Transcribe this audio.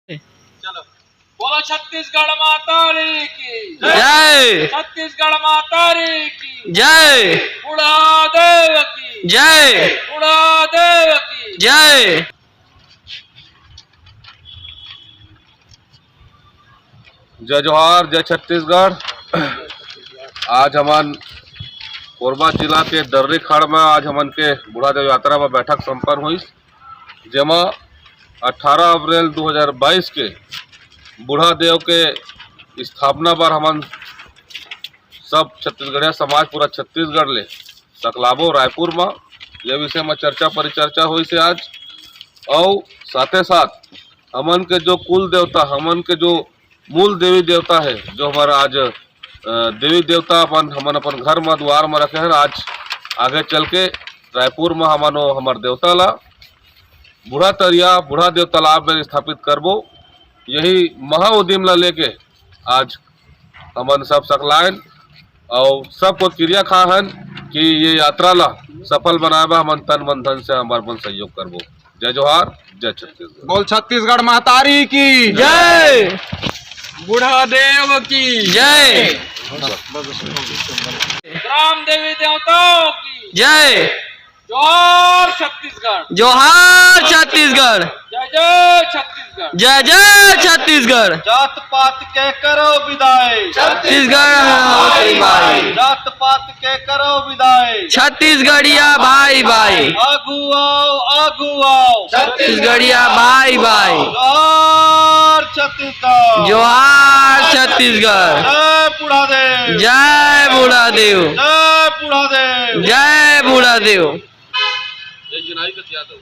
चलो बोलो छत्तीसगढ़ माता की जय। छत्तीसगढ़ माता की जय। बुढ़ा देव की जय। बुढ़ा देव की जय। जय जोहार, जय छत्तीसगढ़। आज हमन कोरबा जिला के दर्री खड़ में आज हमन के बूढ़ा देव यात्रा में बैठक संपन्न हुई, जेमा 18 अप्रैल 2022 के बूढ़ा देव के स्थापना बार हमन सब छत्तीसगढ़िया समाज पूरा छत्तीसगढ़ ले सकलाबो रायपुर में यह विषय में चर्चा परिचर्चा हुई से आज। और साथे साथ हमन के जो कुल देवता, हमन के जो मूल देवी देवता है, जो हमारा आज देवी देवता हमन अपन घर में द्वार में रखे हैं, आज आगे चल के रायपुर में हमन हमार देवता ला बूढ़ा तरिया बूढ़ा देव तालाब में स्थापित करबो। यही महा उद्यम ला लेके आज हमन सब सकलाइन और सबको क्रिया खाहन कि ये यात्रा ला सफल बनाए हमन तन मन धन से हमार मन सहयोग करबो। जय जोहार, जय छत्तीसगढ़। बोल छत्तीसगढ़ महतारी की जय। बूढ़ा देव की जय। ग्राम देवी देवताओं की जय। जोहार छत्तीसगढ़। जोहार छत्तीसगढ़। जय जय छत्तीसगढ़। जय जय छत्तीसगढ़। जात पात के करो विदाई, छत्तीसगढ़ होती भाई, जात पात के करो विदाई। छत्तीसगढ़िया भाई भाई, आगू आओ आगू आओ, छत्तीसगढ़िया भाई भाई। जोहार छत्तीसगढ़। जोहार छत्तीसगढ़। जय बूढ़ा देव, जय बूढ़ा देव। जय बूढ़ा देव। जय बूढ़ा देव। जय जिनाई का यादव।